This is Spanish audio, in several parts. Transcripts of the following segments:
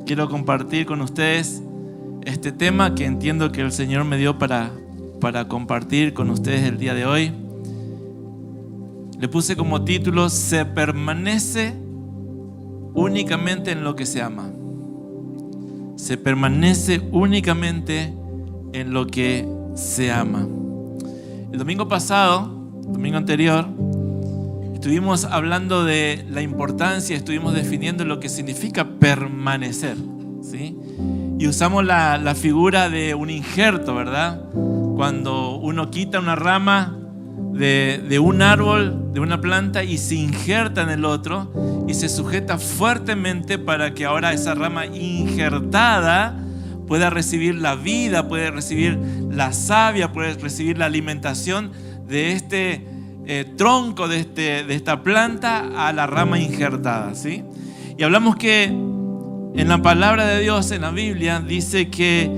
quiero compartir con ustedes este tema que entiendo que el Señor me dio para compartir con ustedes el día de hoy. Le puse como título: se permanece únicamente en lo que se ama. Se permanece únicamente en lo que se ama. El domingo anterior, estuvimos hablando de la importancia, estuvimos definiendo lo que significa permanecer, ¿sí? Y usamos la figura de un injerto, ¿verdad? Cuando uno quita una rama de un árbol, de una planta, y se injerta en el otro y se sujeta fuertemente para que ahora esa rama injertada pueda recibir la vida, puede recibir la savia, puede recibir la alimentación de este tronco, de esta planta a la rama injertada, ¿sí? Y hablamos que en la palabra de Dios, en la Biblia, dice que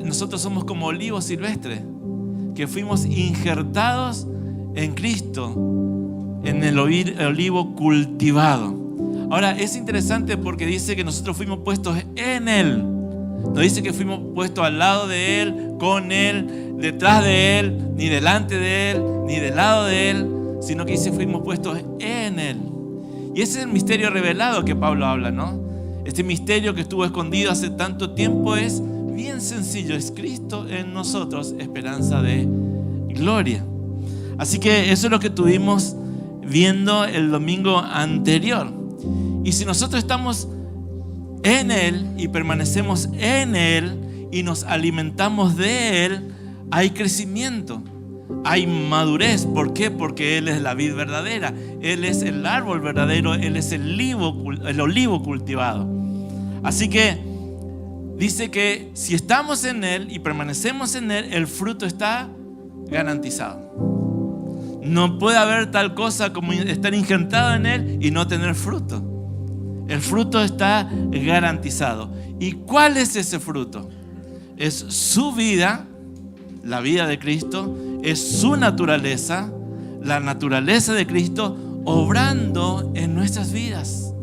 nosotros somos como olivos silvestres, que fuimos injertados en Cristo, en el olivo cultivado. Ahora es interesante porque dice que nosotros fuimos puestos en Él. No dice que fuimos puestos al lado de Él, con Él, detrás de Él, ni delante de Él, ni del lado de Él, sino que dice que fuimos puestos en Él. Y ese es el misterio revelado que Pablo habla, ¿no? Este misterio que estuvo escondido hace tanto tiempo es bien sencillo: es Cristo en nosotros, esperanza de gloria. Así que eso es lo que estuvimos viendo el domingo anterior. Y si nosotros estamos en Él y permanecemos en Él y nos alimentamos de Él, hay crecimiento, hay madurez. ¿Por qué? Porque Él es la vid verdadera, Él es el árbol verdadero, Él es el olivo cultivado. Así que dice que si estamos en Él y permanecemos en Él, el fruto está garantizado. No puede haber tal cosa como estar injertado en Él y no tener fruto. El fruto está garantizado. ¿Y cuál es ese fruto? Es su vida, la vida de Cristo, es su naturaleza, la naturaleza de Cristo obrando en nuestras vidas.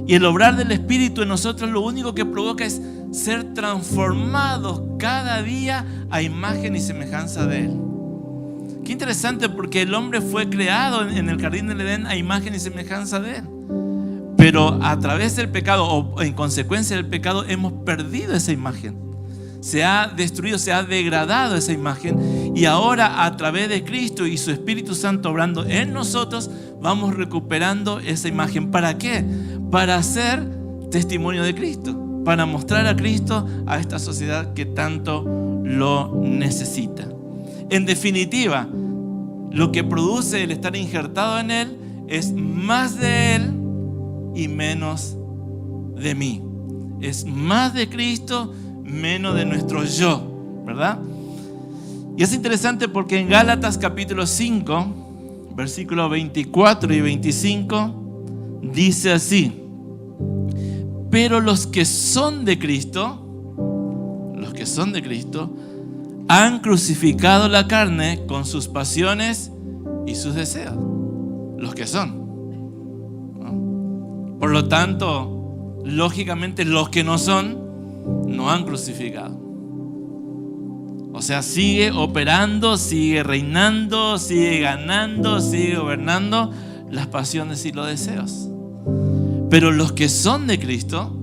Y el obrar del Espíritu en nosotros lo único que provoca es ser transformados cada día a imagen y semejanza de Él. Qué interesante, porque el hombre fue creado en el jardín del Edén a imagen y semejanza de Él. Pero a través del pecado, o en consecuencia del pecado, hemos perdido esa imagen. Se ha destruido, se ha degradado esa imagen. Y ahora, a través de Cristo y su Espíritu Santo obrando en nosotros, vamos recuperando esa imagen. ¿Para qué? Para hacer testimonio de Cristo, para mostrar a Cristo a esta sociedad que tanto lo necesita. En definitiva, lo que produce el estar injertado en Él es más de Él y menos de mí. Es más de Cristo, menos de nuestro yo, ¿verdad? Y es interesante porque en Gálatas capítulo 5, versículos 24 y 25, dice así: pero los que son de Cristo, han crucificado la carne con sus pasiones y sus deseos. Los que son. Por lo tanto, lógicamente los que no son, no han crucificado. O sea, sigue operando, sigue reinando, sigue ganando, sigue gobernando las pasiones y los deseos. Pero los que son de Cristo,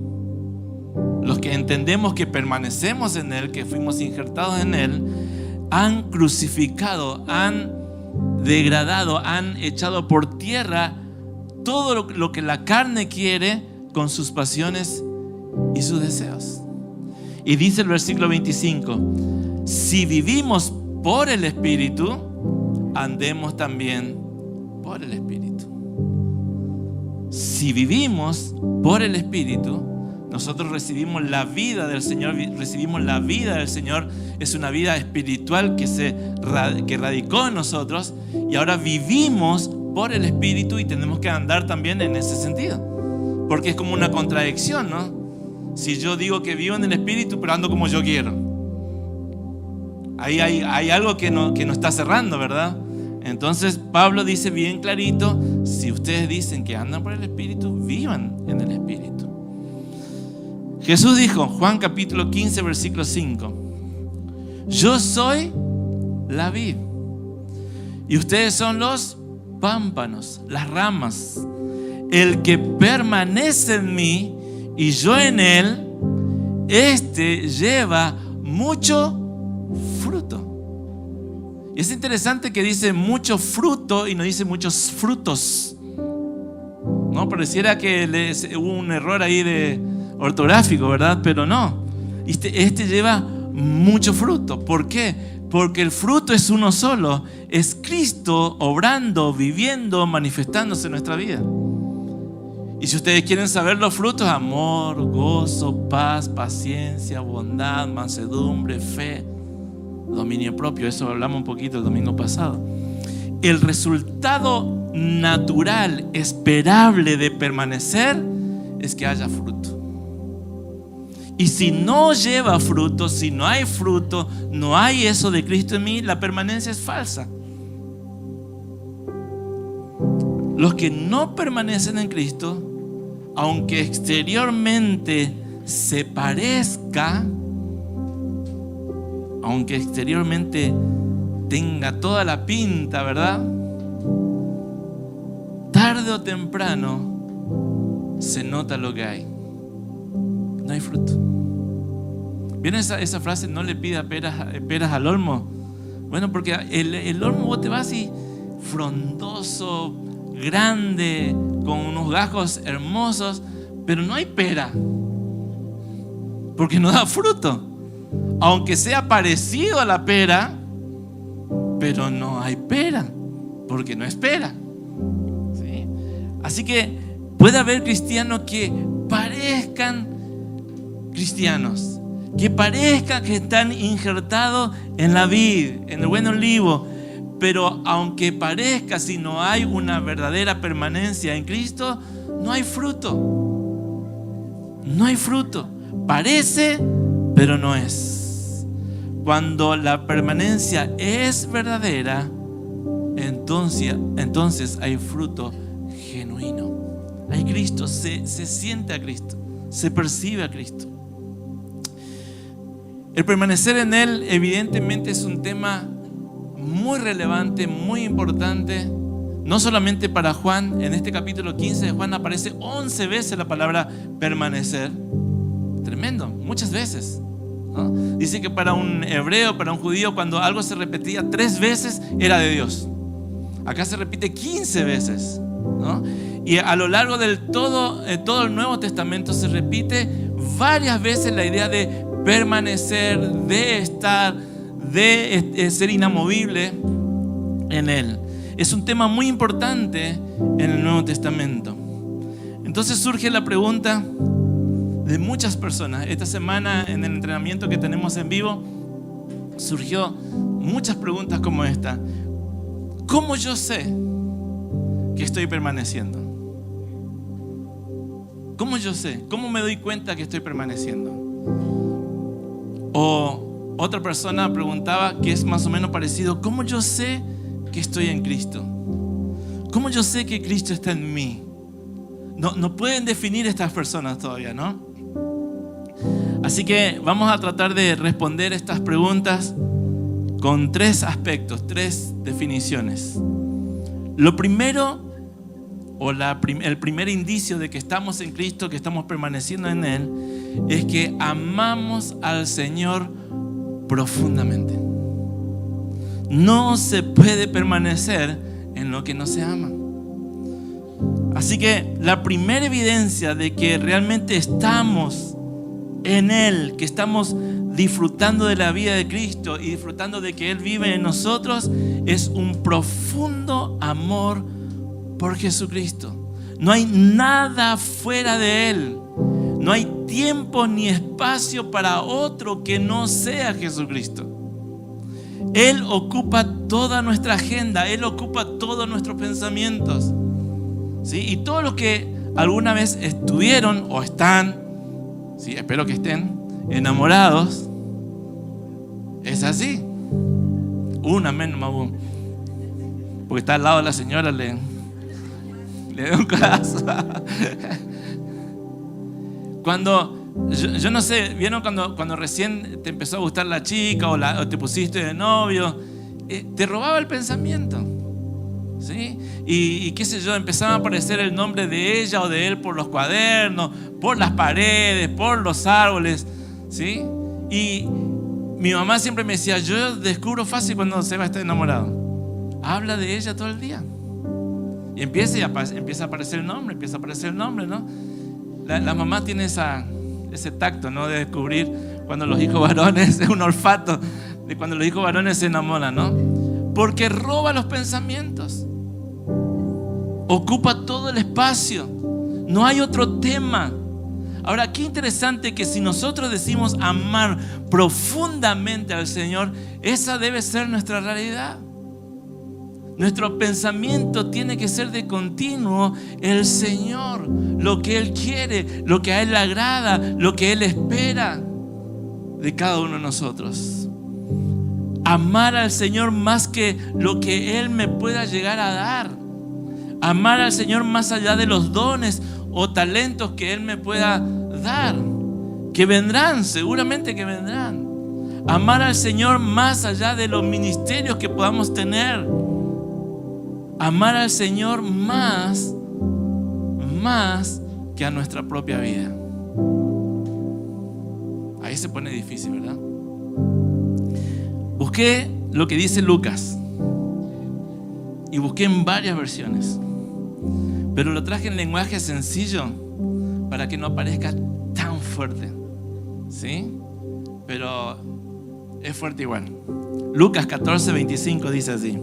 los que entendemos que permanecemos en Él, que fuimos injertados en Él, han crucificado, han degradado, han echado por tierra todo lo que la carne quiere con sus pasiones y sus deseos. Y dice el versículo 25: si vivimos por el Espíritu, andemos también por el Espíritu. Si vivimos por el Espíritu, nosotros recibimos la vida del Señor. Recibimos la vida del Señor. Es una vida espiritual que radicó en nosotros, y ahora vivimos por el Espíritu y tenemos que andar también en ese sentido, porque es como una contradicción, ¿no? Si yo digo que vivo en el Espíritu pero ando como yo quiero, ahí hay algo que no está cerrando, ¿verdad? Entonces Pablo dice bien clarito: si ustedes dicen que andan por el Espíritu, vivan en el Espíritu. Jesús dijo, Juan capítulo 15, versículo 5, yo soy la vid y ustedes son los pámpanos, las ramas. El que permanece en mí y yo en él, este lleva mucho fruto. Y es interesante que dice mucho fruto y no dice muchos frutos. No, pareciera que hubo un error ahí de ortográfico, ¿verdad? Pero no. Este lleva mucho fruto. ¿Por qué? Porque el fruto es uno solo. Es Cristo obrando, viviendo, manifestándose en nuestra vida. Y si ustedes quieren saber los frutos, amor, gozo, paz, paciencia, bondad, mansedumbre, fe, dominio propio. Eso hablamos un poquito el domingo pasado. El resultado natural, esperable de permanecer es que haya fruto. Y si no lleva fruto, si no hay fruto, no hay eso de Cristo en mí, la permanencia es falsa. Los que no permanecen en Cristo, aunque exteriormente se parezca, aunque exteriormente tenga toda la pinta, ¿verdad? Tarde o temprano se nota lo que hay. No hay fruto. ¿Vieron esa frase? No le pida peras al olmo. Bueno, porque el olmo vos te vas así frondoso, grande, con unos gajos hermosos, pero no hay pera, porque no da fruto. Aunque sea parecido a la pera, pero no hay pera, porque no es pera. ¿Sí? Así que puede haber cristianos que parezcan cristianos, que parezcan que están injertados en la vid, en el buen olivo, pero aunque parezca, si no hay una verdadera permanencia en Cristo, no hay fruto. No hay fruto. Parece, pero no es. Cuando la permanencia es verdadera, entonces hay fruto genuino. Hay Cristo, se siente a Cristo, se percibe a Cristo. El permanecer en Él evidentemente es un tema muy relevante, muy importante, no solamente para Juan. En este capítulo 15 de Juan aparece 11 veces la palabra permanecer. Tremendo, muchas veces, ¿no? Dice que para un hebreo, para un judío, cuando algo se repetía 3 veces era de Dios. Acá se repite 15 veces, ¿no? Y a lo largo del todo el Nuevo Testamento se repite varias veces la idea de permanecer, de estar, de ser inamovible en Él. Es un tema muy importante en el Nuevo Testamento. Entonces surge la pregunta de muchas personas. Esta semana en el entrenamiento que tenemos en vivo surgió muchas preguntas como esta. ¿Cómo yo sé que estoy permaneciendo? ¿Cómo yo sé? ¿Cómo me doy cuenta que estoy permaneciendo? O otra persona preguntaba, que es más o menos parecido, ¿cómo yo sé que estoy en Cristo? ¿Cómo yo sé que Cristo está en mí? No pueden definir estas personas todavía, ¿no? Así que vamos a tratar de responder estas preguntas con 3 aspectos, 3 definiciones. Lo primero, o el primer indicio de que estamos en Cristo, que estamos permaneciendo en Él, es que amamos al Señor profundamente. No se puede permanecer en lo que no se ama. Así que la primera evidencia de que realmente estamos en Él, que estamos disfrutando de la vida de Cristo y disfrutando de que Él vive en nosotros, es un profundo amor por Jesucristo. No hay nada fuera de Él. No hay tiempo ni espacio para otro que no sea Jesucristo. Él ocupa toda nuestra agenda, Él ocupa todos nuestros pensamientos, ¿sí? Y todos los que alguna vez estuvieron o están, ¿sí? Espero que estén enamorados, es así. Un amén nomás, porque está al lado de la señora, le doy un codazo. Cuando yo no sé, ¿vieron cuando recién te empezó a gustar la chica o te pusiste de novio? Te robaba el pensamiento, ¿sí? Y qué sé yo, empezaba a aparecer el nombre de ella o de él por los cuadernos, por las paredes, por los árboles, ¿sí? Y mi mamá siempre me decía, yo descubro fácil cuando Seba está enamorado. Habla de ella todo el día. Y empieza a aparecer el nombre, ¿no? La mamá tiene ese tacto, ¿no? De descubrir cuando los hijos varones, es un olfato de cuando los hijos varones se enamoran, ¿no? Porque roba los pensamientos. Ocupa todo el espacio. No hay otro tema. Ahora, qué interesante que si nosotros decimos amar profundamente al Señor, esa debe ser nuestra realidad. Nuestro pensamiento tiene que ser de continuo el Señor, lo que Él quiere, lo que a Él le agrada, lo que Él espera de cada uno de nosotros. Amar al Señor más que lo que Él me pueda llegar a dar. Amar al Señor más allá de los dones o talentos que Él me pueda dar, que vendrán, seguramente que vendrán. Amar al Señor más allá de los ministerios que podamos tener. Amar al Señor más que a nuestra propia vida. Ahí se pone difícil, ¿verdad? Busqué lo que dice Lucas y busqué en varias versiones, pero lo traje en lenguaje sencillo para que no parezca tan fuerte, ¿sí? Pero es fuerte igual. Lucas 14:25 dice así: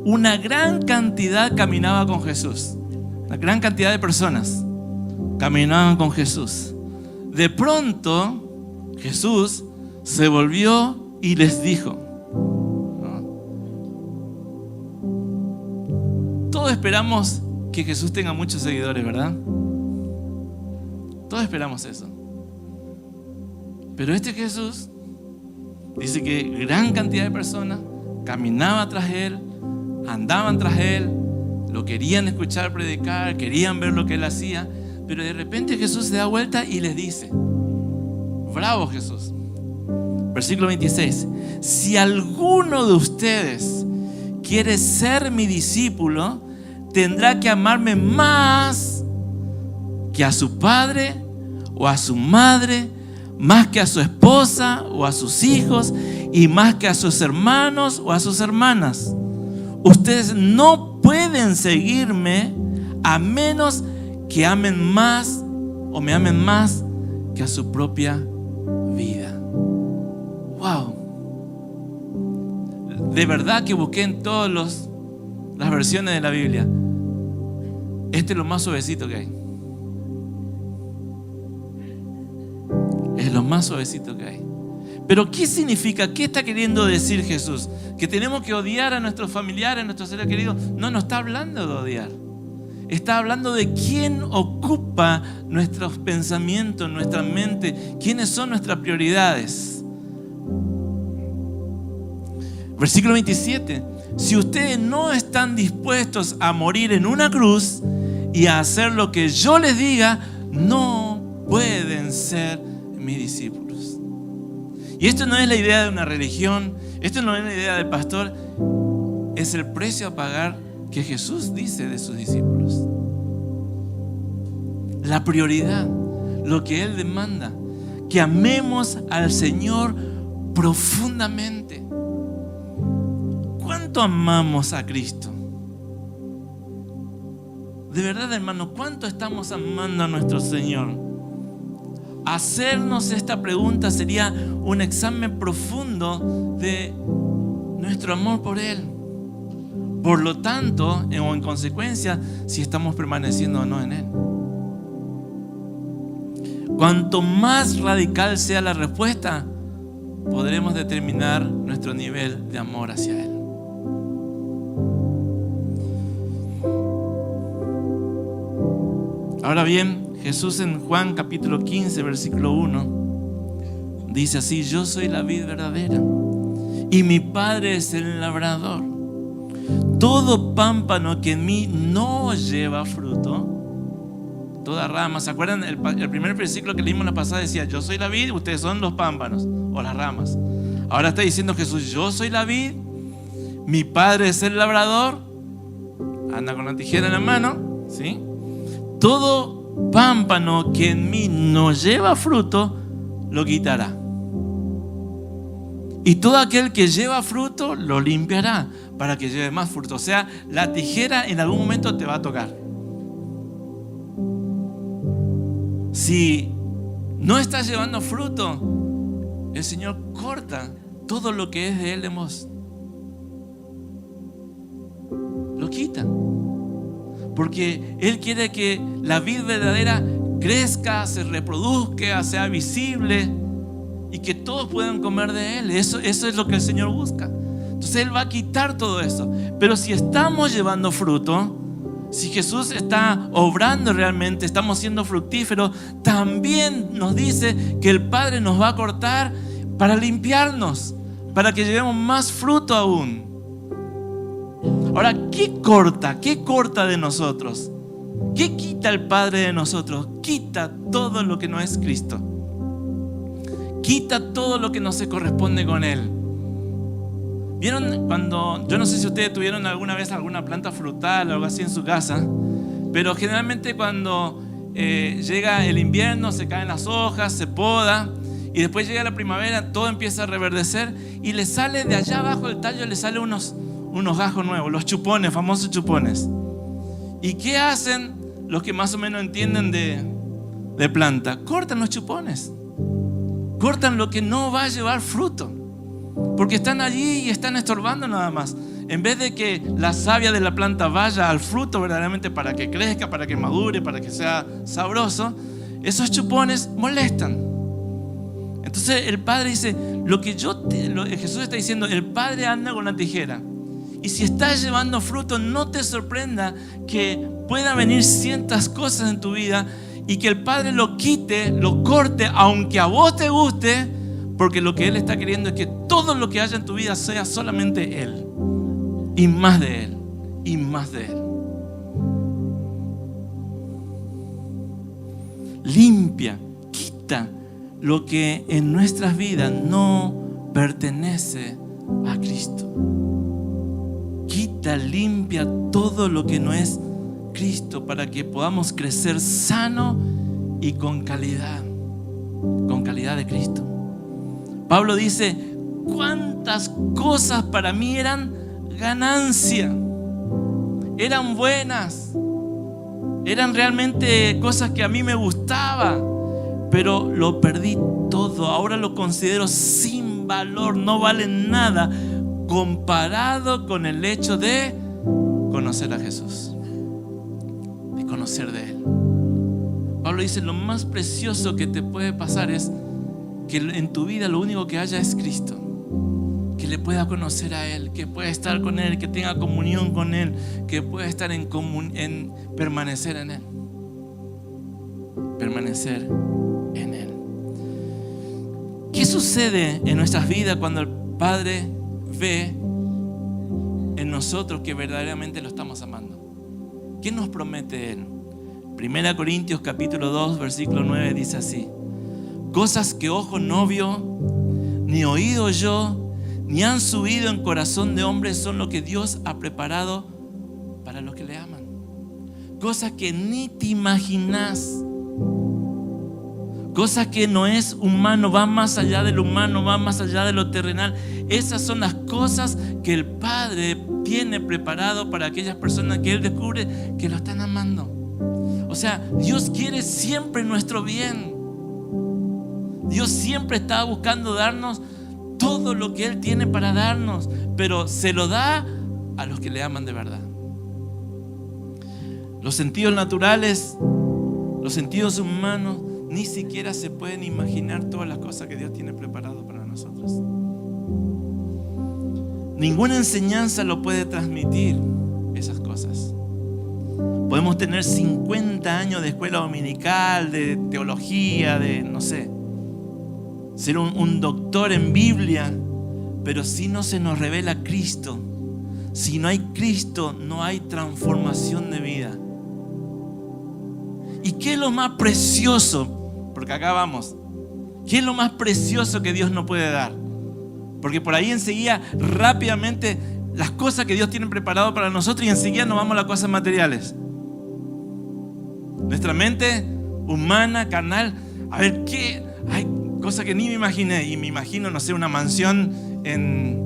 una gran cantidad caminaba con Jesús. Una gran cantidad de personas caminaban con Jesús. De pronto, Jesús se volvió y les dijo, ¿no? Todos esperamos que Jesús tenga muchos seguidores, ¿verdad? Todos esperamos eso. Pero este Jesús dice que gran cantidad de personas caminaban tras Él, andaban tras Él, lo querían escuchar predicar, querían ver lo que Él hacía, pero de repente Jesús se da vuelta y les dice, bravo Jesús. Versículo 26: si alguno de ustedes quiere ser mi discípulo, tendrá que amarme más que a su padre o a su madre, más que a su esposa o a sus hijos, y más que a sus hermanos o a sus hermanas. Ustedes no pueden seguirme a menos que amen más o me amen más que a su propia vida. Wow. De verdad que busqué en todas las versiones de la Biblia. Este es lo más suavecito que hay. Es lo más suavecito que hay. Pero ¿qué significa? ¿Qué está queriendo decir Jesús? ¿Que tenemos que odiar a nuestros familiares, a nuestros seres queridos? No está hablando de odiar. Está hablando de quién ocupa nuestros pensamientos, nuestra mente, quiénes son nuestras prioridades. Versículo 27. Si ustedes no están dispuestos a morir en una cruz y a hacer lo que yo les diga, no pueden ser mis discípulos. Y esto no es la idea de una religión, esto no es la idea del pastor, es el precio a pagar que Jesús dice de sus discípulos. La prioridad, lo que Él demanda, que amemos al Señor profundamente. ¿Cuánto amamos a Cristo? De verdad, hermano, ¿cuánto estamos amando a nuestro Señor? Hacernos esta pregunta sería un examen profundo de nuestro amor por Él. Por lo tanto, o en consecuencia, si estamos permaneciendo o no en Él. Cuanto más radical sea la respuesta, podremos determinar nuestro nivel de amor hacia Él. Ahora bien, Jesús en Juan capítulo 15, versículo 1, dice así: yo soy la vid verdadera y mi Padre es el labrador. Todo pámpano que en mí no lleva fruto, toda rama. ¿Se acuerdan? El primer versículo que leímos la pasada decía: yo soy la vid, ustedes son los pámpanos o las ramas. Ahora está diciendo Jesús: yo soy la vid, mi padre es el labrador. Anda con la tijera en la mano, ¿sí? Todo pámpano que en mí no lleva fruto, lo quitará. Y todo aquel que lleva fruto, lo limpiará para que lleve más fruto. O sea, la tijera en algún momento te va a tocar. Si no estás llevando fruto, el Señor corta todo lo que es de Él, lo quita. Porque Él quiere que la vid verdadera crezca, se reproduzca, sea visible y que todos puedan comer de Él. Eso es lo que el Señor busca. Entonces Él va a quitar todo eso. Pero si estamos llevando fruto, si Jesús está obrando realmente, estamos siendo fructíferos, también nos dice que el Padre nos va a cortar para limpiarnos, para que llevemos más fruto aún. Ahora, ¿qué corta? ¿Qué corta de nosotros? ¿Qué quita el Padre de nosotros? Quita todo lo que no es Cristo. Quita todo lo que no se corresponde con Él. ¿Vieron cuando, yo no sé si ustedes tuvieron alguna vez alguna planta frutal o algo así en su casa, pero generalmente cuando llega el invierno, se caen las hojas, se poda, y después llega la primavera, todo empieza a reverdecer y le sale de allá abajo del tallo, le salen unos gajos nuevos, los chupones, famosos chupones. ¿Y qué hacen los que más o menos entienden de planta? Cortan los chupones, cortan lo que no va a llevar fruto, porque están allí y están estorbando nada más. En vez de que la savia de la planta vaya al fruto verdaderamente para que crezca, para que madure, para que sea sabroso, esos chupones molestan. Entonces el Padre dice, Jesús está diciendo, el Padre anda con la tijera. Y si estás llevando fruto, no te sorprenda que puedan venir cientas cosas en tu vida y que el Padre lo quite, lo corte, aunque a vos te guste, porque lo que Él está queriendo es que todo lo que haya en tu vida sea solamente Él, y más de Él, y más de Él. Limpia, quita lo que en nuestras vidas no pertenece a Cristo. Quita, limpia todo lo que no es Cristo para que podamos crecer sano y con calidad de Cristo. Pablo dice, cuántas cosas para mí eran ganancia, eran buenas, eran realmente cosas que a mí me gustaba, pero lo perdí todo. Ahora lo considero sin valor, no vale nada comparado con el hecho de conocer a Jesús, de conocer de Él. Pablo dice, lo más precioso que te puede pasar es que en tu vida lo único que haya es Cristo, que le pueda conocer a Él, que pueda estar con Él, que tenga comunión con Él, que pueda estar en permanecer en Él, permanecer en Él. ¿Qué sucede en nuestras vidas cuando el Padre ve en nosotros que verdaderamente lo estamos amando? ¿Qué nos promete Él? 1 Corintios capítulo 2 versículo 9 dice así: cosas que ojo no vio, ni oído yo, ni han subido en corazón de hombre, son lo que Dios ha preparado para los que le aman. Cosas que ni te imaginas, cosas que no es humano, va más allá de lo humano, va más allá de lo terrenal. Esas son las cosas que el Padre tiene preparado para aquellas personas que Él descubre que lo están amando. O sea, Dios quiere siempre nuestro bien. Dios siempre está buscando darnos todo lo que Él tiene para darnos, pero se lo da a los que le aman de verdad. Los sentidos naturales, los sentidos humanos, ni siquiera se pueden imaginar todas las cosas que Dios tiene preparado para nosotros. Ninguna enseñanza lo puede transmitir esas cosas. Podemos tener 50 años de escuela dominical, de teología, de no sé, ser un doctor en Biblia, pero si no se nos revela Cristo, si no hay Cristo, no hay transformación de vida. ¿Y qué es lo más precioso? Porque acá vamos. ¿Qué es lo más precioso que Dios nos puede dar? Porque por ahí enseguida, rápidamente, las cosas que Dios tiene preparado para nosotros y enseguida nos vamos a las cosas materiales. Nuestra mente humana, carnal, a ver, ¿qué? Hay cosas que ni me imaginé. Y me imagino, no sé, una mansión en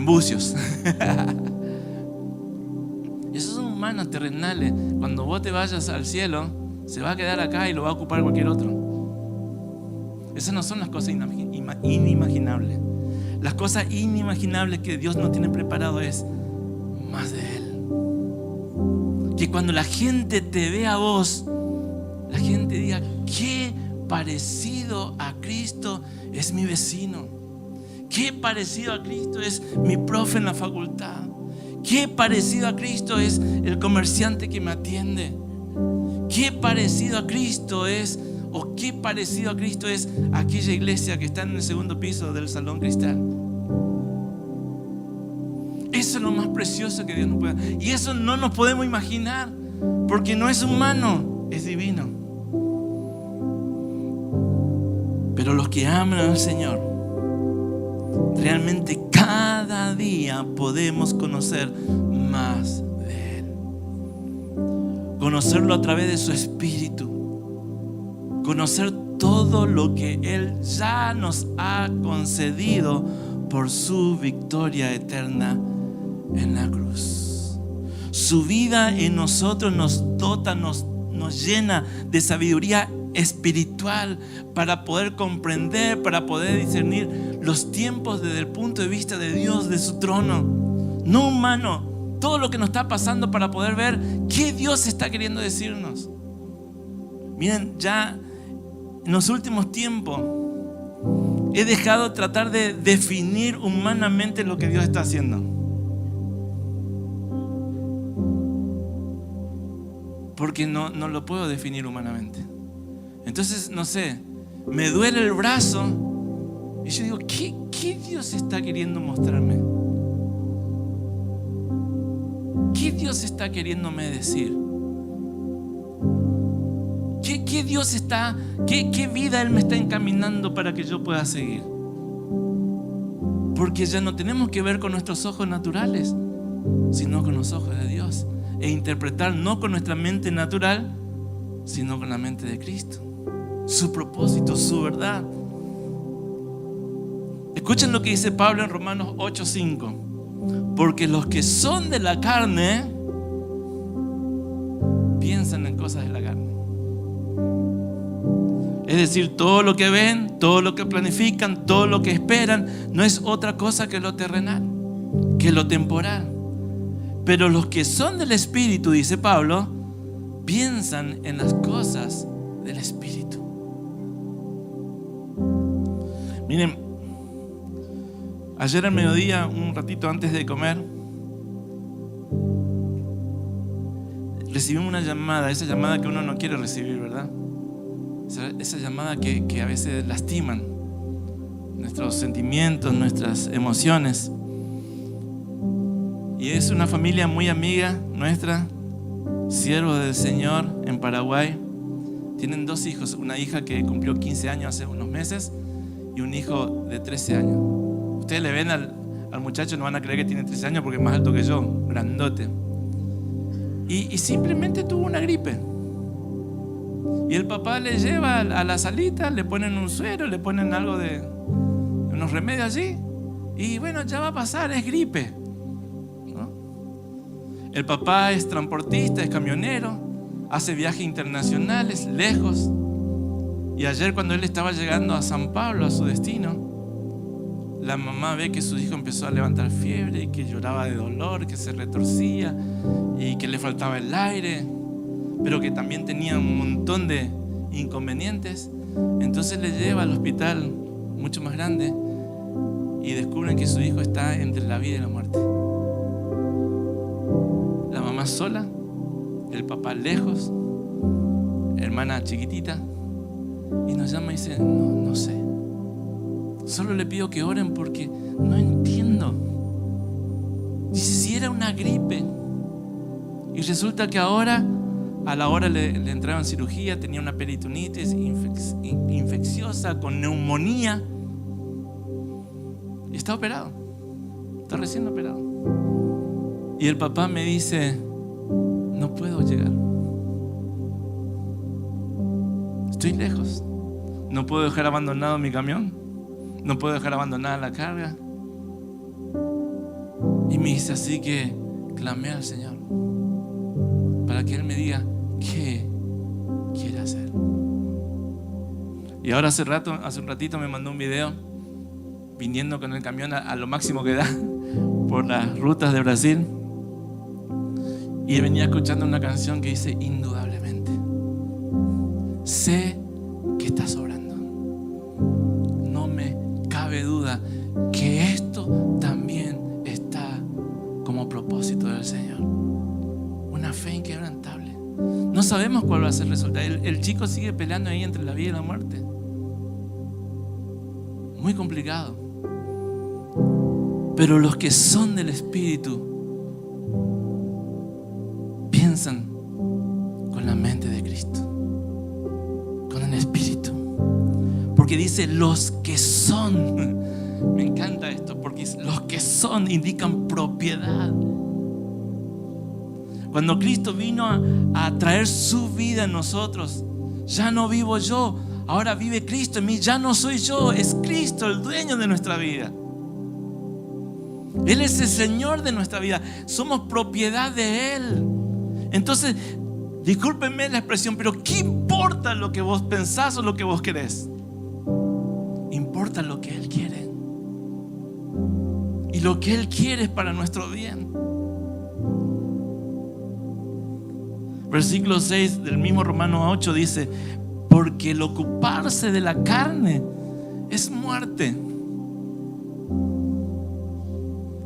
Bucios. Esos son humanos, terrenales. Cuando vos te vayas al cielo, se va a quedar acá y lo va a ocupar cualquier otro. Esas no son las cosas inimaginables. Las cosas inimaginables que Dios nos tiene preparado es más de Él. Que cuando la gente te ve a vos, la gente diga: qué parecido a Cristo es mi vecino. Qué parecido a Cristo es mi profe en la facultad. Qué parecido a Cristo es el comerciante que me atiende. Qué parecido a Cristo es, o qué parecido a Cristo es aquella iglesia que está en el segundo piso del Salón Cristal. Eso es lo más precioso que Dios nos puede dar. Y eso no nos podemos imaginar, porque no es humano, es divino. Pero los que aman al Señor, realmente cada día podemos conocer más de Él. Conocerlo a través de su Espíritu. Conocer todo lo que Él ya nos ha concedido por su victoria eterna en la cruz. Su vida en nosotros nos dota, nos llena de sabiduría espiritual para poder comprender, para poder discernir los tiempos desde el punto de vista de Dios, de su trono, no humano. Todo lo que nos está pasando para poder ver qué Dios está queriendo decirnos. Miren, ya en los últimos tiempos he dejado de tratar de definir humanamente lo que Dios está haciendo, porque no lo puedo definir humanamente. Entonces, no sé, me duele el brazo y yo digo: ¿qué Dios está queriendo mostrarme? ¿Qué Dios está queriéndome decir? ¿Qué Dios está, qué vida Él me está encaminando para que yo pueda seguir? Porque ya no tenemos que ver con nuestros ojos naturales, sino con los ojos de Dios, e interpretar no con nuestra mente natural, sino con la mente de Cristo, su propósito, su verdad. Escuchen lo que dice Pablo en Romanos 8:5. Porque los que son de la carne piensan en cosas de la carne. Es decir, todo lo que ven, todo lo que planifican, todo lo que esperan, no es otra cosa que lo terrenal, que lo temporal. Pero los que son del Espíritu, dice Pablo, piensan en las cosas del Espíritu. Miren, ayer al mediodía, un ratito antes de comer, recibimos una llamada, esa llamada que uno no quiere recibir, ¿verdad? Esa llamada que a veces lastiman nuestros sentimientos, nuestras emociones. Y es una familia muy amiga nuestra, siervos del Señor en Paraguay. Tienen 2 hijos, una hija que cumplió 15 años hace unos meses y un hijo de 13 años. Ustedes le ven al muchacho, no van a creer que tiene 13 años porque es más alto que yo, grandote. Y simplemente tuvo una gripe. Y el papá le lleva a la salita, le ponen un suero, le ponen algo de unos remedios allí. Y bueno, ya va a pasar, es gripe, ¿no? El papá es transportista, es camionero, hace viajes internacionales, lejos. Y ayer, cuando él estaba llegando a San Pablo, a su destino, la mamá ve que su hijo empezó a levantar fiebre y que lloraba de dolor, que se retorcía y que le faltaba el aire, pero que también tenía un montón de inconvenientes. Entonces le lleva al hospital mucho más grande y descubren que su hijo está entre la vida y la muerte. La mamá sola, el papá lejos, hermana chiquitita, y nos llama y dice: no sé, solo le pido que oren porque no entiendo. Dice: si era una gripe y resulta que ahora a la hora le entraron en cirugía, tenía una peritonitis infecciosa con neumonía y está operado, está recién operado. Y el papá me dice: no puedo llegar, estoy lejos, no puedo dejar abandonado mi camión, no puedo dejar abandonada la carga. Y me dice: así que clamé al Señor para que Él me diga qué quiere hacer. Y ahora hace un ratito me mandó un video viniendo con el camión a lo máximo que da por las rutas de Brasil, y venía escuchando una canción que dice: indudablemente sé que estás obrando, no me cabe duda que esto también está como propósito del Señor. Una fe inquebrantable. No sabemos cuál va a ser el resultado. El chico sigue peleando ahí entre la vida y la muerte. Muy complicado. Pero los que son del Espíritu piensan con la mente de Cristo, con el Espíritu. Porque dice los que son. Me encanta esto, porque los que son indican propiedad. Cuando Cristo vino a traer su vida en nosotros, ya no vivo yo, ahora vive Cristo en mí. Ya no soy yo, es Cristo el dueño de nuestra vida. Él es el Señor de nuestra vida. Somos propiedad de Él. Entonces, discúlpenme la expresión, pero ¿qué importa lo que vos pensás o lo que vos querés? Importa lo que Él quiere. Y lo que Él quiere es para nuestro bien. Versículo 6 del mismo Romanos 8 dice: porque el ocuparse de la carne es muerte.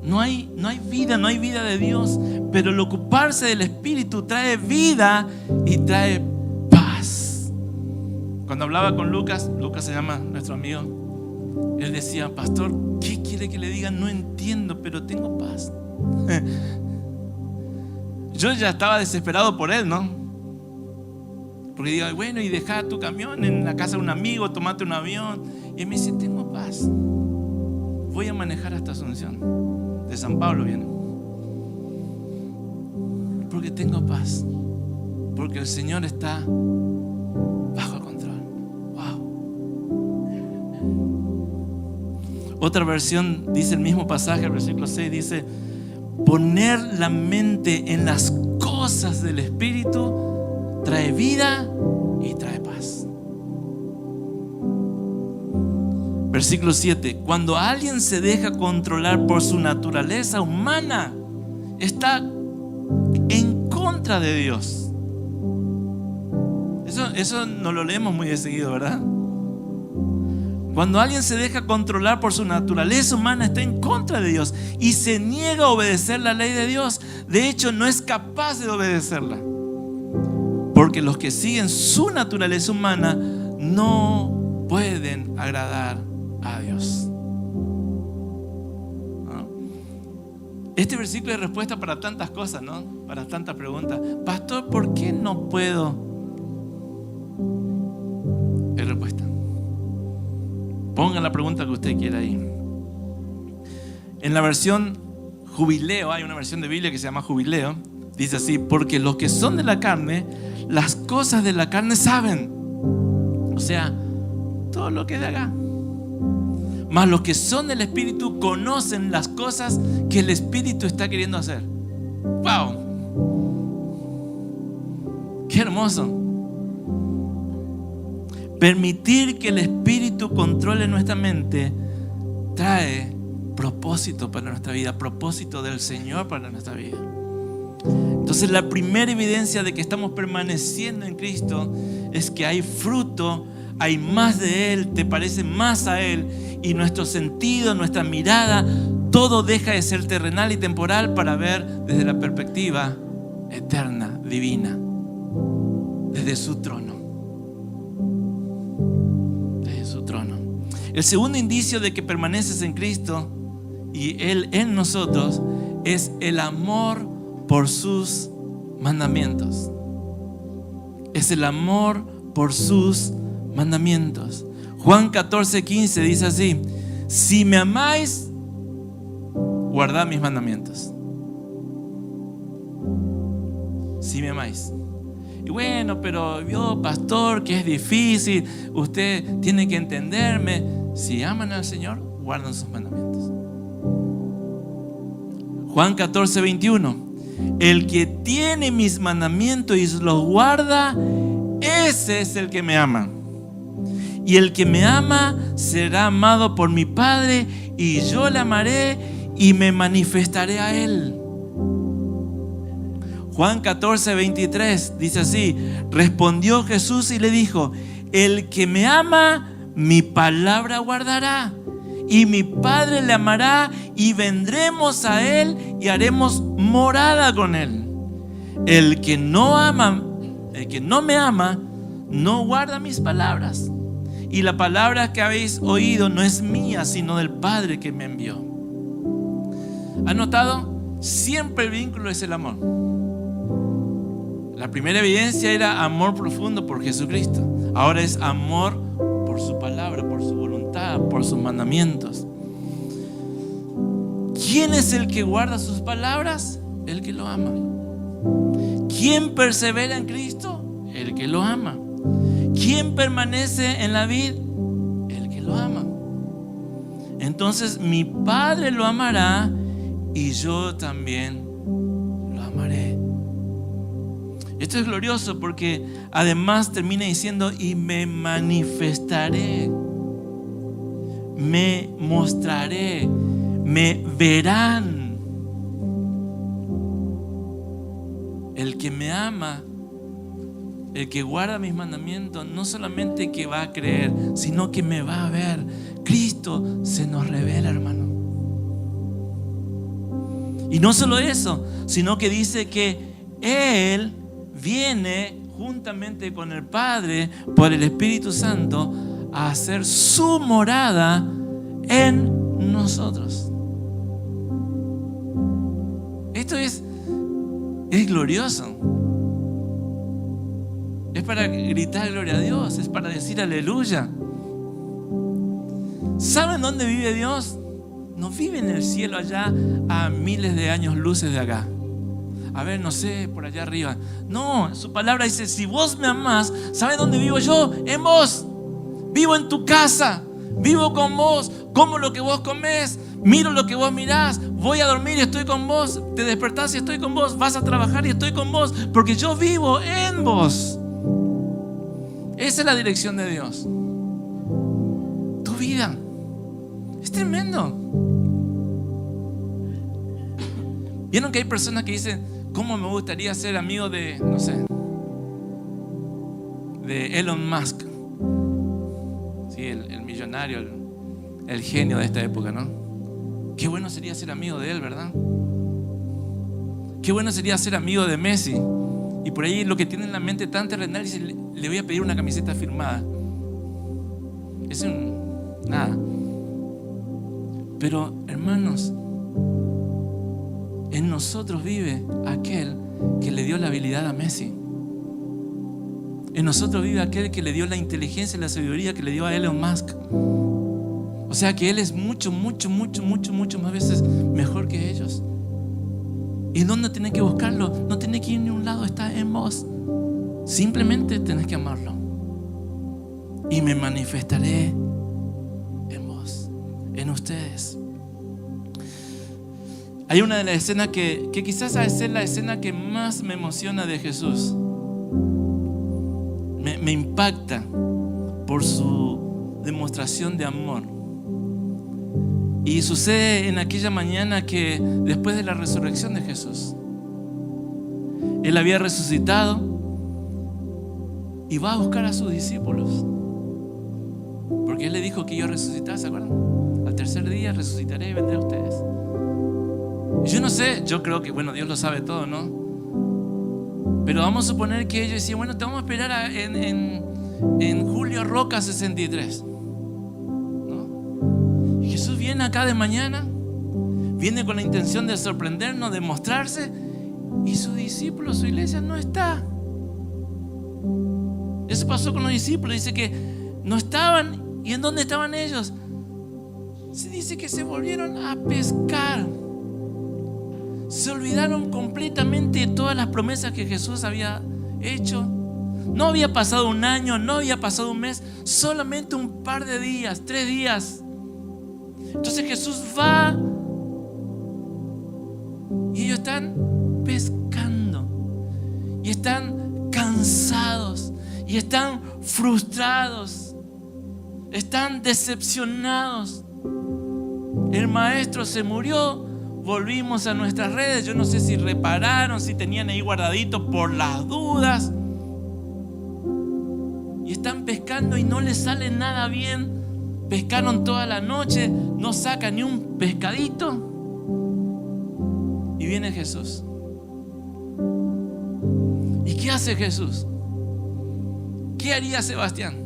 No hay vida, no hay vida de Dios. Pero el ocuparse del Espíritu trae vida y trae paz. Cuando hablaba con Lucas se llama nuestro amigo, él decía: pastor, ¿qué quiere que le diga? No entiendo, pero tengo paz. Yo ya estaba desesperado por él, ¿no? Porque digo: bueno, y deja tu camión en la casa de un amigo, tomate un avión. Y él me dice: tengo paz, voy a manejar hasta Asunción. De San Pablo viene. Porque tengo paz, porque el Señor está bajo control. Wow. Otra versión dice el mismo pasaje, el versículo 6 dice: poner la mente en las cosas del Espíritu trae vida y trae paz. Versículo 7: cuando alguien se deja controlar por su naturaleza humana, está en contra de Dios. Eso no lo leemos muy de seguido, ¿verdad? Cuando alguien se deja controlar por su naturaleza humana, está en contra de Dios y se niega a obedecer la ley de Dios. De hecho, no es capaz de obedecerla, porque los que siguen su naturaleza humana no pueden agradar a Dios. ¿No? Este versículo es respuesta para tantas cosas, ¿no? Para tantas preguntas. Pastor, ¿por qué no puedo? Es respuesta. Ponga la pregunta que usted quiera ahí. En la versión Jubileo, hay una versión de Biblia que se llama Jubileo, dice así: porque los que son de la carne, las cosas de la carne saben. O sea, todo lo que es de acá. Mas los que son del Espíritu conocen las cosas que el Espíritu está queriendo hacer. ¡Wow! ¡Qué hermoso! Permitir que el Espíritu controle nuestra mente trae propósito para nuestra vida, propósito del Señor para nuestra vida. Entonces, la primera evidencia de que estamos permaneciendo en Cristo es que hay fruto, hay más de Él, te parece más a Él, y nuestro sentido, nuestra mirada, todo deja de ser terrenal y temporal para ver desde la perspectiva eterna, divina, desde su trono. Desde su trono. El segundo indicio de que permaneces en Cristo y Él en nosotros es el amor por sus mandamientos. es el amor por sus mandamientos. Juan 14:15 dice así: si me amáis, guardad mis mandamientos. Si me amáis. Y bueno, pero yo, pastor, que es difícil, usted tiene que entenderme. Si aman al Señor, guardan sus mandamientos. Juan 14:21: el que tiene mis mandamientos y los guarda, ese es el que me ama. Y el que me ama será amado por mi Padre, y yo le amaré y me manifestaré a él. Juan 14:23 dice así: respondió Jesús y le dijo: el que me ama, mi palabra guardará, y mi Padre le amará, y vendremos a él y haremos morada con él. El que no me ama, no guarda mis palabras. Y la palabra que habéis oído no es mía, sino del Padre que me envió. ¿Han notado? Siempre el vínculo es el amor. La primera evidencia era amor profundo por Jesucristo. Ahora es amor por su palabra, por su voluntad, por sus mandamientos. ¿Quién es el que guarda sus palabras? El que lo ama. ¿Quién persevera en Cristo? El que lo ama. ¿Quién permanece en la vid? El que lo ama. Entonces mi Padre lo amará y yo también lo amaré. Esto es glorioso porque además termina diciendo: y me manifestaré, me mostraré, me verán. El que me ama, el que guarda mis mandamientos, no solamente que va a creer, sino que me va a ver. Cristo se nos revela, hermano. Y no solo eso, sino que dice que Él viene juntamente con el Padre por el Espíritu Santo a hacer su morada en nosotros. Esto es glorioso. Es para gritar gloria a Dios, es para decir aleluya. ¿Saben dónde vive Dios? No vive en el cielo allá a miles de años luces de acá. A ver, no sé, por allá arriba. No, su palabra dice: si vos me amás, ¿sabes dónde vivo yo? En vos. Vivo en tu casa, vivo con vos, como lo que vos comés, miro lo que vos mirás, voy a dormir y estoy con vos, te despertás y estoy con vos, vas a trabajar y estoy con vos, porque yo vivo en vos. Esa es la dirección de Dios. Tu vida es tremendo. ¿Vieron que hay personas que dicen: ¿cómo me gustaría ser amigo de, no sé, de Elon Musk? Sí, el millonario, el genio de esta época, ¿no? Qué bueno sería ser amigo de él, ¿verdad? Qué bueno sería ser amigo de Messi. Y por ahí lo que tiene en la mente tan terrenal dice: le voy a pedir una camiseta firmada. Es nada. Pero, hermanos, en nosotros vive aquel que le dio la habilidad a Messi. En nosotros vive aquel que le dio la inteligencia y la sabiduría que le dio a Elon Musk. O sea que él es mucho más veces mejor que ellos. ¿Y dónde tenés que buscarlo? No tenés que ir ni a un lado, está en vos. Simplemente tenés que amarlo. Y me manifestaré en vos, en ustedes. Hay una de las escenas que quizás es la escena que más me emociona de Jesús. Me impacta por su demostración de amor. Y sucede en aquella mañana que después de la resurrección de Jesús, Él había resucitado y va a buscar a sus discípulos. Porque Él le dijo que iba a resucitar, ¿se acuerdan? Al tercer día resucitaré y vendré a ustedes. Yo no sé, yo creo que, bueno, Dios lo sabe todo, ¿no? Pero vamos a suponer que ellos decían: bueno, te vamos a esperar en Julio Roca 63, ¿no? Y Jesús viene acá de mañana, viene con la intención de sorprendernos, de mostrarse, y su discípulo, su iglesia no está. Eso pasó con los discípulos. Dice que no estaban. ¿Y en dónde estaban ellos? Se dice que se volvieron a pescar. Se olvidaron completamente de todas las promesas que Jesús había hecho. No había pasado un año, no había pasado un mes, solamente un par de días, 3 días. Entonces Jesús va y ellos están pescando y están cansados y están frustrados, están decepcionados. El maestro se murió, volvimos a nuestras redes. Yo no sé si repararon, si tenían ahí guardadito por las dudas. Y están pescando y no les sale nada bien. Pescaron toda la noche, no sacan ni un pescadito. Y viene Jesús. ¿Y qué hace Jesús? ¿Qué haría Sebastián?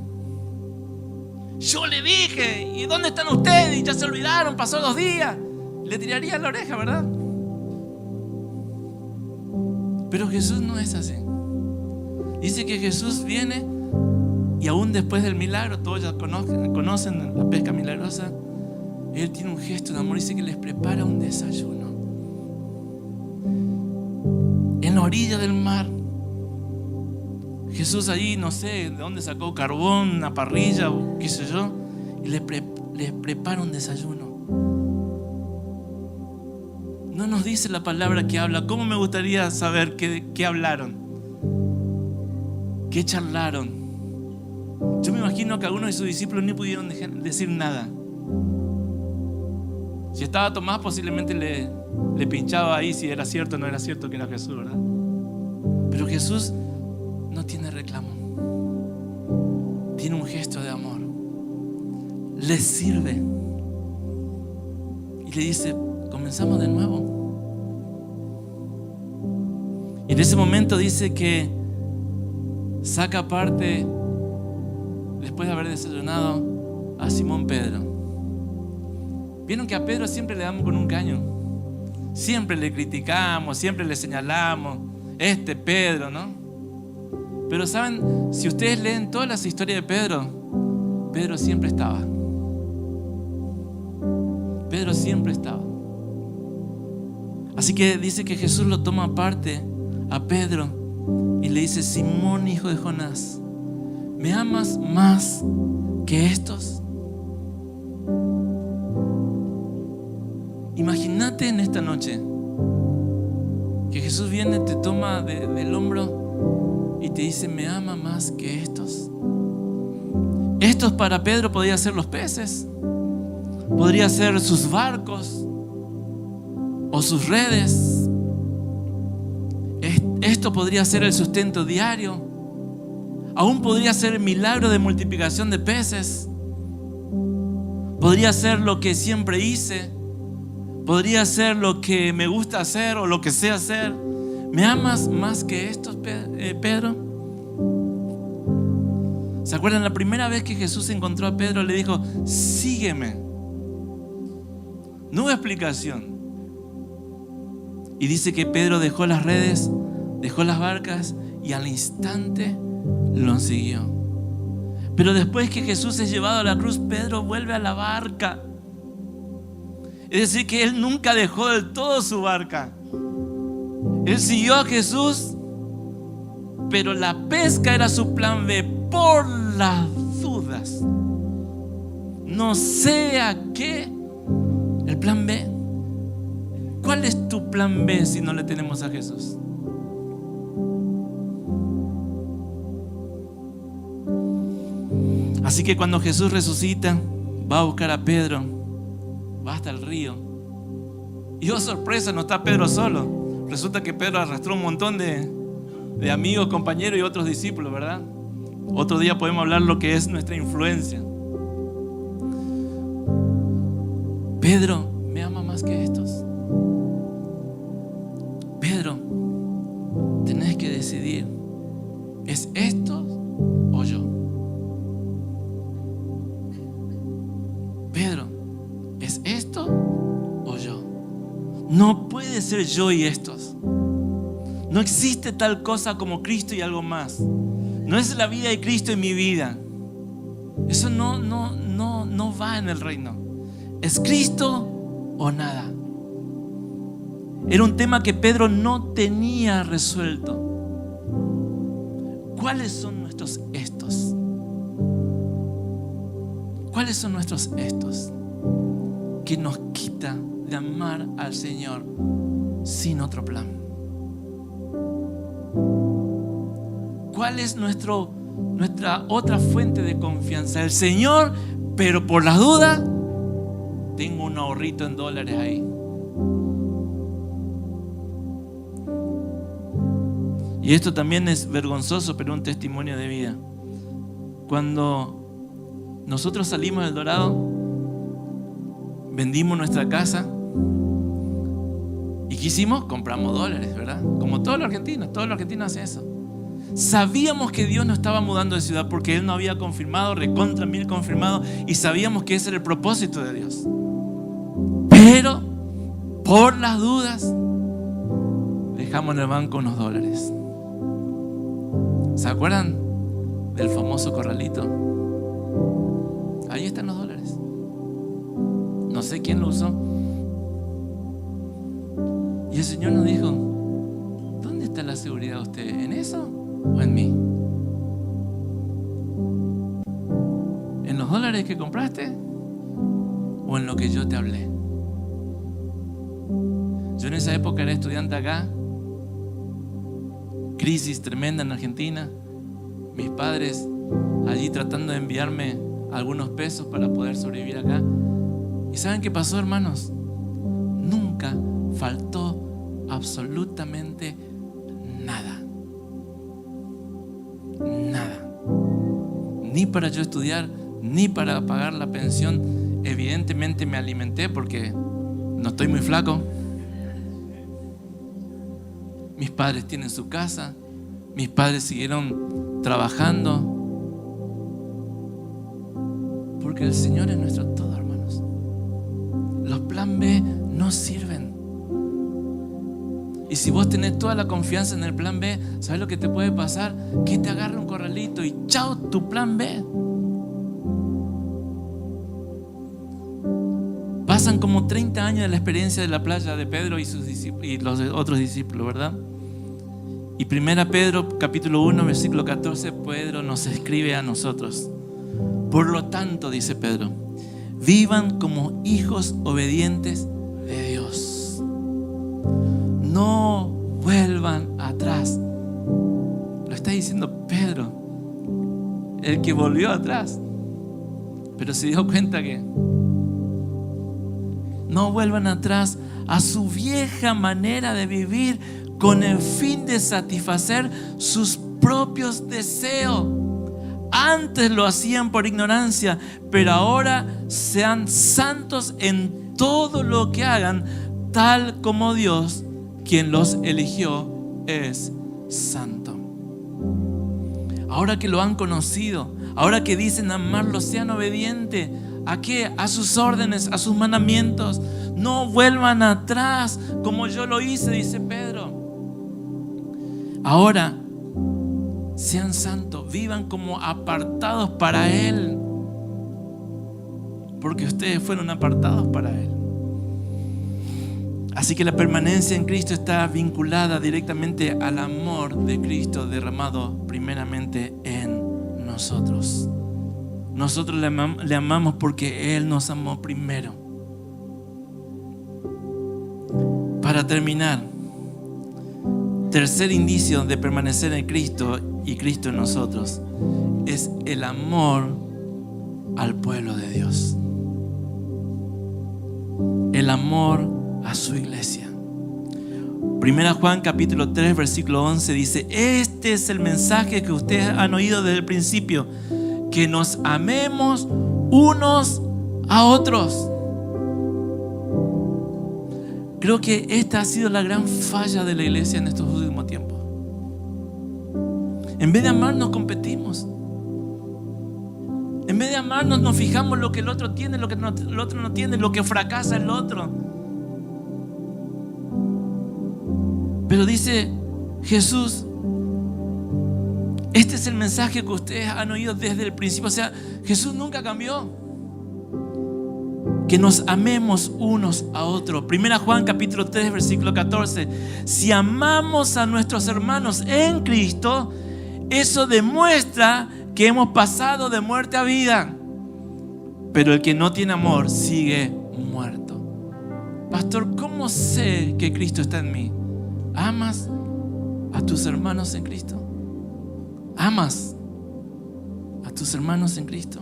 Yo le dije, ¿y dónde están ustedes? Y ya se olvidaron, pasó 2 días. Le tiraría la oreja, ¿verdad? Pero Jesús no es así. Dice que Jesús viene y aún después del milagro, todos ya conocen la pesca milagrosa, Él tiene un gesto de amor. Dice que les prepara un desayuno en la orilla del mar. Jesús allí, no sé de dónde sacó carbón, una parrilla o qué sé yo, y les prepara un desayuno. No nos dice la palabra que habla. ¿Cómo me gustaría saber qué hablaron? ¿Qué charlaron? Yo me imagino que algunos de sus discípulos ni pudieron decir nada. Si estaba Tomás, posiblemente le pinchaba ahí si era cierto o no era cierto que era Jesús, ¿verdad? Pero Jesús no tiene reclamo. Tiene un gesto de amor. Les sirve. Y le dice, comenzamos de nuevo. Y en ese momento dice que saca aparte, después de haber desayunado, a Simón Pedro. Vieron que a Pedro siempre le damos con un caño. Siempre le criticamos, siempre le señalamos. Pedro, ¿no? Pero saben, si ustedes leen todas las historias de Pedro, Pedro siempre estaba. Pedro siempre estaba. Así que dice que Jesús lo toma aparte a Pedro y le dice: Simón, hijo de Jonás, ¿me amas más que estos? Imagínate en esta noche que Jesús viene, te toma del hombro y te dice: ¿me ama más que estos? Estos para Pedro podría ser los peces, podría ser sus barcos o sus redes. Esto podría ser el sustento diario. Aún podría ser el milagro de multiplicación de peces. Podría ser lo que siempre hice. Podría ser lo que me gusta hacer o lo que sé hacer. ¿Me amas más que estos, Pedro? ¿Se acuerdan? La primera vez que Jesús encontró a Pedro, le dijo: sígueme. No hubo explicación. Y dice que Pedro dejó las redes, dejó las barcas y al instante lo siguió. Pero después que Jesús es llevado a la cruz, Pedro vuelve a la barca. Es decir, que él nunca dejó del todo su barca. Él siguió a Jesús, pero la pesca era su plan B por las dudas. No sea que el plan B. ¿Cuál es tu plan B si no le tenemos a Jesús? Así que cuando Jesús resucita, va a buscar a Pedro, va hasta el río. Y oh sorpresa, no está Pedro solo. Resulta que Pedro arrastró un montón de amigos, compañeros y otros discípulos, ¿verdad? Otro día podemos hablar lo que es nuestra influencia. Pedro, ¿me ama más que estos? Pedro, tenés que decidir, ¿es esto o yo? Pedro, ¿es esto o yo? No puede ser yo y estos. No existe tal cosa como Cristo y algo más. No es la vida de Cristo en mi vida. Eso no va en el reino. Es Cristo o nada. Era un tema que Pedro no tenía resuelto. ¿Cuáles son nuestros estos? ¿Cuáles son nuestros estos que nos quita de amar al Señor sin otro plan? ¿Cuál es nuestra otra fuente de confianza? El Señor, pero por las dudas tengo un ahorrito en dólares ahí. Y esto también es vergonzoso, pero un testimonio de vida. Cuando nosotros salimos del Dorado, vendimos nuestra casa y ¿qué hicimos? Compramos dólares, ¿verdad? Como todos los argentinos hacen eso. Sabíamos que Dios nos estaba mudando de ciudad porque Él no había confirmado, recontra mil confirmado, y sabíamos que ese era el propósito de Dios. Pero por las dudas dejamos en el banco unos dólares. ¿Se acuerdan del famoso corralito? Ahí están los dólares. No sé quién lo usó. Y el Señor nos dijo: ¿dónde está la seguridad de usted? ¿En eso o en mí? ¿En los dólares que compraste o en lo que yo te hablé? Yo en esa época era estudiante acá, crisis tremenda en Argentina, mis padres allí tratando de enviarme algunos pesos para poder sobrevivir acá. ¿Y saben qué pasó, hermanos? Nunca faltó absolutamente nada. Nada. Ni para yo estudiar, ni para pagar la pensión. Evidentemente me alimenté porque no estoy muy flaco. Mis padres tienen su casa, mis padres siguieron trabajando, porque el Señor es nuestro todo, hermanos. Los plan B no sirven. Y si vos tenés toda la confianza en el plan B, ¿sabes lo que te puede pasar? Que te agarre un corralito y chao, tu plan B. Pasan como 30 años de la experiencia de la playa de Pedro y los otros discípulos, ¿verdad? Y 1 Pedro capítulo 1 versículo 14, Pedro nos escribe a nosotros: por lo tanto, dice Pedro, vivan como hijos obedientes de Dios. No vuelvan atrás. Lo está diciendo Pedro, el que volvió atrás, pero se dio cuenta que no vuelvan atrás a su vieja manera de vivir con el fin de satisfacer sus propios deseos. Antes lo hacían por ignorancia, pero ahora sean santos en todo lo que hagan, tal como Dios, quien los eligió, es santo. Ahora que lo han conocido, ahora que dicen amarlo, sean obedientes. ¿A qué? A sus órdenes, a sus mandamientos. No vuelvan atrás como yo lo hice, dice Pedro. Ahora, sean santos, vivan como apartados para Él, porque ustedes fueron apartados para Él. Así que la permanencia en Cristo está vinculada directamente al amor de Cristo derramado primeramente en nosotros. Nosotros le amamos porque Él nos amó primero. Para terminar, tercer indicio de permanecer en Cristo y Cristo en nosotros es el amor al pueblo de Dios. El amor a su iglesia. 1 Juan capítulo 3 versículo 11 dice: este es el mensaje que ustedes han oído desde el principio, que nos amemos unos a otros. Creo que esta ha sido la gran falla de la iglesia en estos últimos tiempos. En vez de amarnos, competimos. En vez de amarnos, nos fijamos lo que el otro tiene, lo que el otro no tiene, lo que fracasa el otro. Pero dice Jesús Este es el mensaje que ustedes han oído desde el principio. O sea, Jesús nunca cambió. Que nos amemos unos a otros. 1 Juan capítulo 3 versículo 14. Si amamos a nuestros hermanos en Cristo, eso demuestra que hemos pasado de muerte a vida. Pero el que no tiene amor sigue muerto. Pastor, ¿cómo sé que Cristo está en mí? ¿Amas a tus hermanos en Cristo? ¿Amas a tus hermanos en Cristo?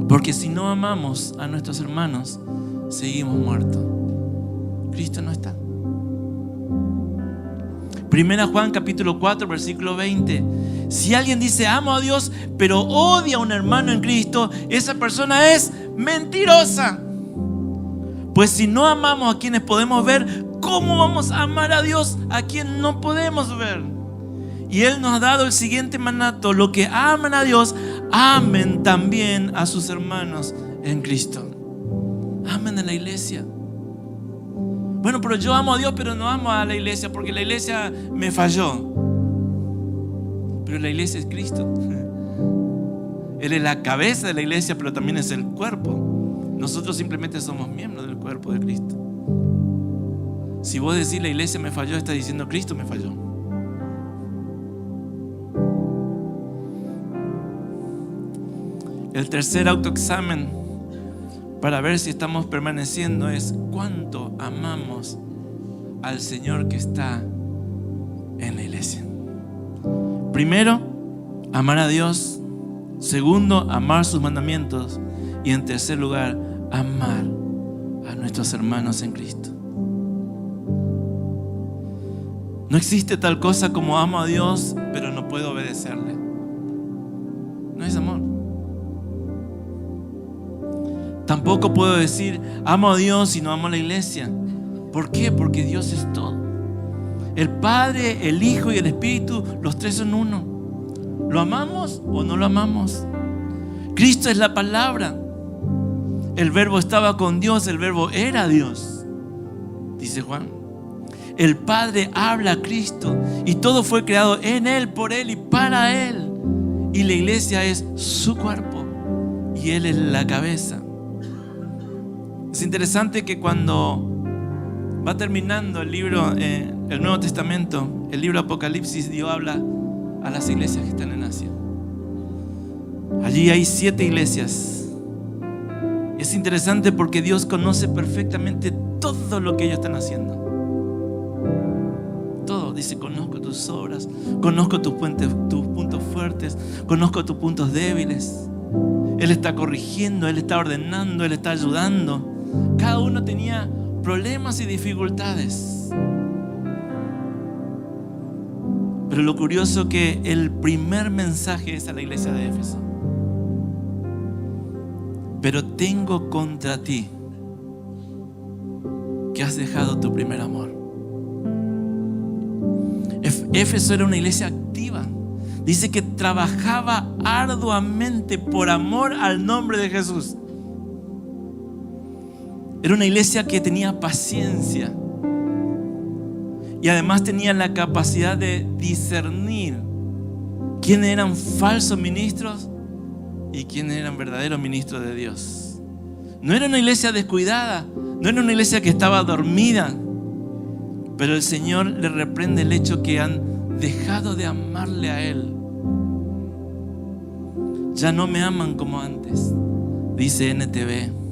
Porque si no amamos a nuestros hermanos, seguimos muertos. Cristo no está. 1 Juan capítulo 4 versículo 20. Si alguien dice amo a Dios pero odia a un hermano en Cristo, esa persona es mentirosa. Pues si no amamos a quienes podemos ver, ¿cómo vamos a amar a Dios a quien no podemos ver? Y Él nos ha dado el siguiente mandato: los que aman a Dios, amen también a sus hermanos en Cristo. Amen en la iglesia. Bueno, pero yo amo a Dios, pero no amo a la iglesia porque la iglesia me falló. Pero la iglesia es Cristo. Él es la cabeza de la iglesia, pero también es el cuerpo. Nosotros simplemente somos miembros del cuerpo de Cristo. Si vos decís la iglesia me falló, estás diciendo Cristo me falló. El tercer autoexamen para ver si estamos permaneciendo es cuánto amamos al Señor que está en la iglesia. Primero, amar a Dios. Segundo, amar sus mandamientos. Y en tercer lugar, amar a nuestros hermanos en Cristo. No existe tal cosa como amo a Dios, pero no puedo obedecerle. No es amor. Tampoco puedo decir amo a Dios y no amo a la iglesia. ¿Por qué? Porque Dios es todo. El Padre, el Hijo y el Espíritu, los tres son uno. ¿Lo amamos o no lo amamos? Cristo es la palabra. El verbo estaba con Dios, el verbo era Dios, dice Juan. El Padre habla a Cristo y todo fue creado en Él, por Él y para Él. Y la iglesia es su cuerpo y Él es la cabeza. Es interesante que cuando va terminando el libro, el Nuevo Testamento, el libro Apocalipsis, Dios habla a las iglesias que están en Asia. Allí hay 7 iglesias. Es interesante porque Dios conoce perfectamente todo lo que ellos están haciendo. Todo. Dice, conozco tus obras, conozco tus puntos fuertes, conozco tus puntos débiles. Él está corrigiendo, Él está ordenando, Él está ayudando. Cada uno tenía problemas y dificultades. Pero lo curioso es que el primer mensaje es a la iglesia de Éfeso. Pero tengo contra ti que has dejado tu primer amor. Éfeso era una iglesia activa. Dice que trabajaba arduamente por amor al nombre de Jesús. Era una iglesia que tenía paciencia y además tenía la capacidad de discernir quiénes eran falsos ministros y quiénes eran verdaderos ministros de Dios. No era una iglesia descuidada, no era una iglesia que estaba dormida, pero el Señor le reprende el hecho que han dejado de amarle a Él. Ya no me aman como antes, dice NTV.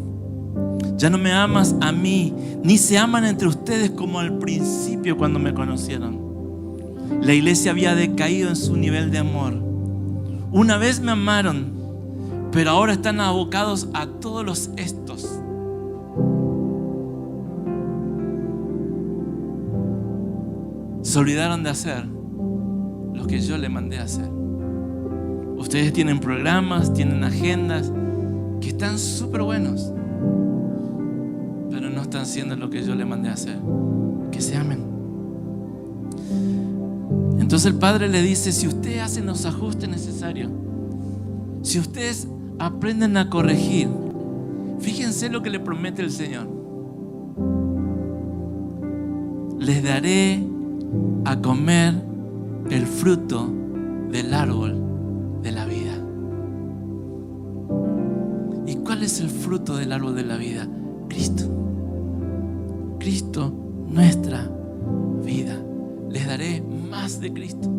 Ya no me amas a mí, ni se aman entre ustedes como al principio cuando me conocieron. La iglesia había decaído en su nivel de amor. Una vez me amaron, pero ahora están abocados a todos los estos. Se olvidaron de hacer lo que yo le mandé a hacer. Ustedes tienen programas, tienen agendas que están súper buenos, pero no están haciendo lo que yo le mandé a hacer. Que se amen. Entonces el Padre le dice, si ustedes hacen los ajustes necesarios, si ustedes aprenden a corregir, fíjense lo que le promete el Señor. Les daré a comer el fruto del árbol de la vida. ¿Y cuál es el fruto del árbol de la vida? Cristo. Cristo, nuestra vida. Les daré más de Cristo.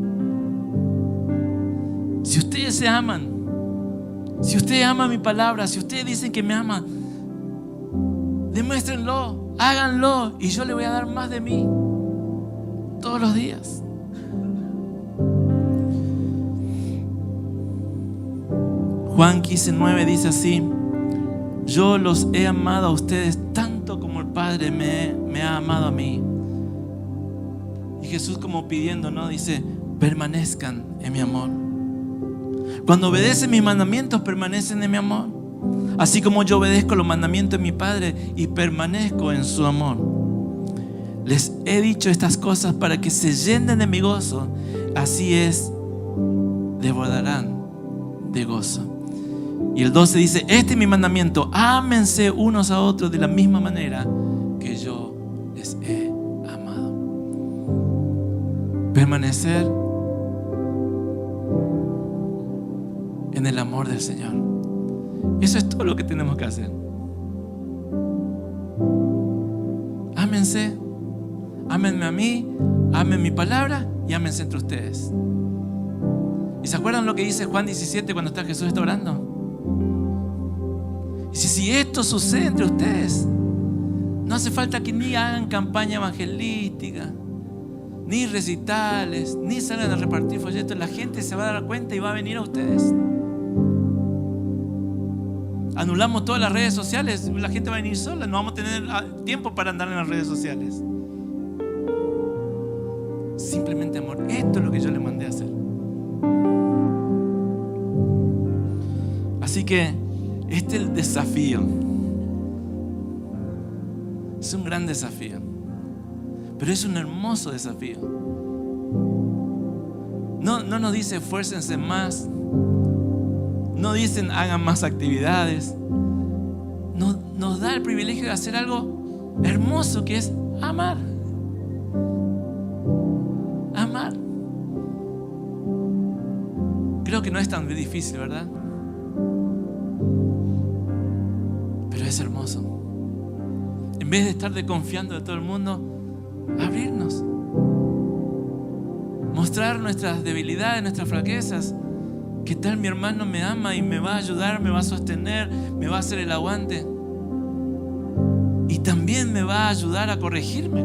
Si ustedes se aman, si ustedes aman mi palabra, si ustedes dicen que me aman, demuéstrenlo, háganlo, y yo le voy a dar más de mí todos los días. Juan 15:9 dice así: yo los he amado a ustedes tanto como el Padre me ha amado a mí. Y Jesús, como pidiendo, ¿no? Dice: permanezcan en mi amor. Cuando obedecen mis mandamientos, permanecen en mi amor, así como yo obedezco los mandamientos de mi Padre y permanezco en su amor. Les he dicho estas cosas para que se llenen de mi gozo. Así es, desbordarán de gozo. Y el 12 dice: este es mi mandamiento, ámense unos a otros de la misma manera que yo les he amado. Permanecer en el amor del Señor. Eso es todo lo que tenemos que hacer. Ámense, ámenme a mí, amen mi palabra y ámense entre ustedes. ¿Y se acuerdan lo que dice Juan 17 cuando Jesús está orando? Dice: si esto sucede entre ustedes, no hace falta que ni hagan campaña evangelística, ni recitales, ni salgan a repartir folletos. La gente se va a dar cuenta y va a venir a ustedes. Anulamos todas las redes sociales, la gente va a venir sola, no vamos a tener tiempo para andar en las redes sociales. Simplemente amor. Esto es lo que yo le mandé a hacer. Así que este es el desafío. Es un gran desafío, pero es un hermoso desafío. No nos dice esfuércense más, no dicen hagan más actividades. Nos da el privilegio de hacer algo hermoso, que es amar. Amar. Creo que no es tan difícil, ¿verdad? Pero es hermoso. En vez de estar desconfiando de todo el mundo, abrirnos, mostrar nuestras debilidades, nuestras flaquezas. ¿Qué tal mi hermano me ama y me va a ayudar, me va a sostener, me va a hacer el aguante? Y también me va a ayudar a corregirme,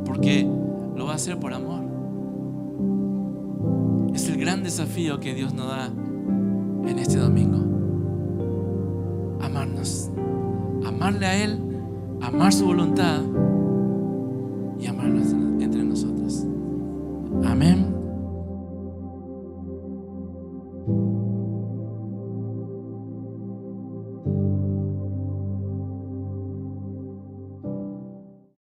porque lo va a hacer por amor. Es el gran desafío que Dios nos da en este domingo. Amarnos, amarle a Él, amar su voluntad y amarnos entre nosotros.